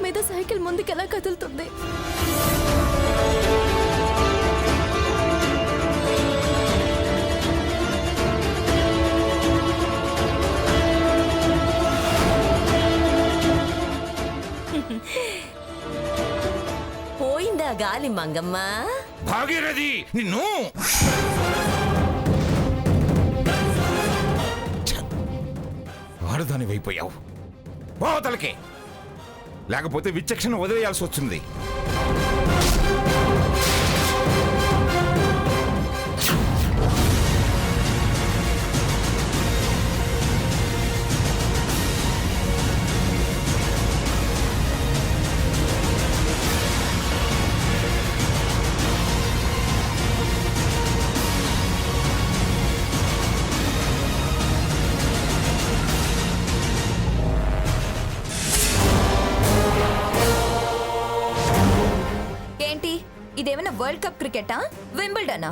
మీద సైకిల్ ముందుకెలా కదులుతుంది? పోయిందా గాలి మంగమ్మ? భాగీరథి నిన్ను వారదాని అయిపోయావు. పోతలకే లేకపోతే విచక్షణ వదిలేయాల్సి వస్తుంది. ఇదేమైనా వరల్డ్ కప్ క్రికెటా, వింబుల్డనా?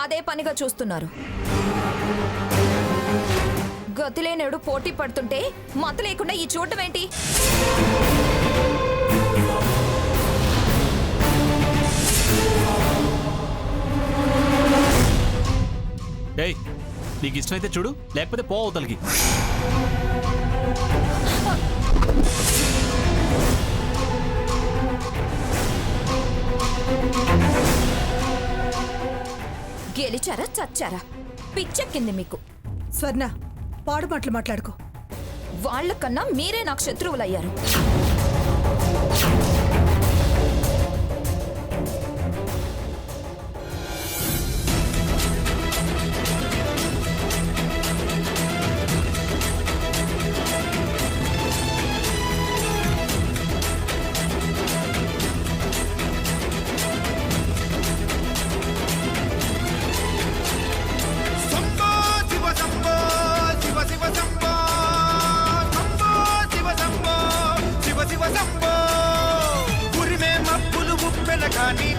అదే పనిగా చూస్తున్నారు. గతిలేనుడు పోటీ పడుతుంటే మత లేకుండా ఈ చూడటం ఏంటి? నీకు ఇష్టమైతే చూడు, లేకపోతే పో అవతలకి. గెలిచారా చచ్చారా? పిచ్చెక్కింది మీకు. స్వర్ణ, పాడు మాటలు మాట్లాడుకో. వాళ్ళకన్నా మీరే నాకు శత్రువులయ్యారు.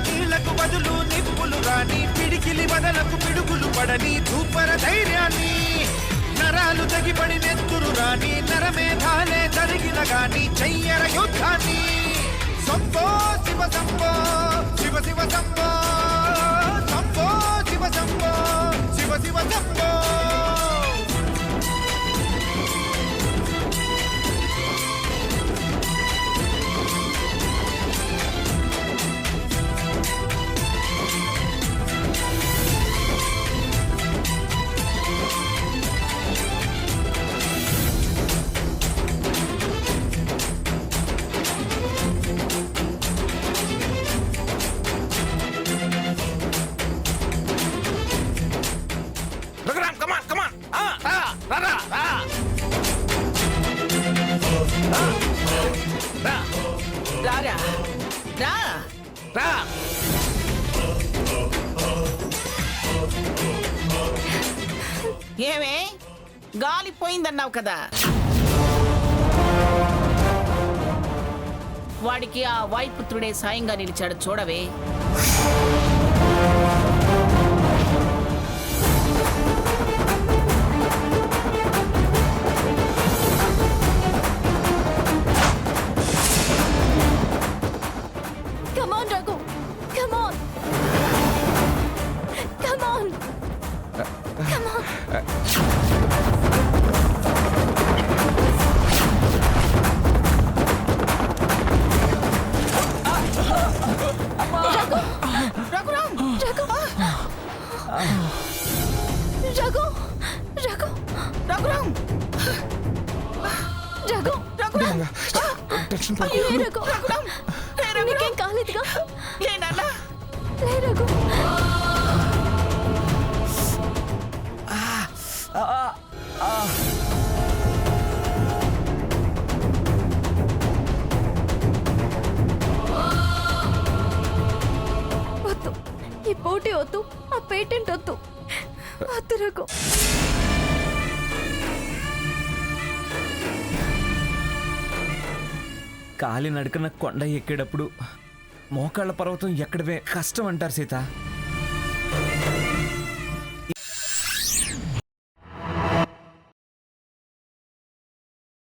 నీళ్లకు బదులు నిప్పులు రాని, పిడికిలి బదలకు పిడుగులు పడని ధూపర ధైర్యాన్ని, నరాలు తగిపడి నెత్తురు రాని, నరమేధాలే జరిగిన గాని చెయ్యర యుద్ధాన్ని. సంభో శివ సంభో, శివ శివ సంభో, సంభో శివ సంభో, శివ శివ సంభో. ఏమే గాలిపోయిందన్నావు కదా, వాడికి ఆ వాయుపుత్రుడే సాయంగా నిలిచాడు చూడవే. నీకేం కాలేదుగా? వద్దు, ఈ పోటీ వద్దు, ఆ పేటెంట్ వద్దు. వద్దు రఘు. కాలి నడకన కొండ ఎక్కేటప్పుడు మోకాళ్ళ పర్వతం ఎక్కడవే కష్టం అంటారు సీత.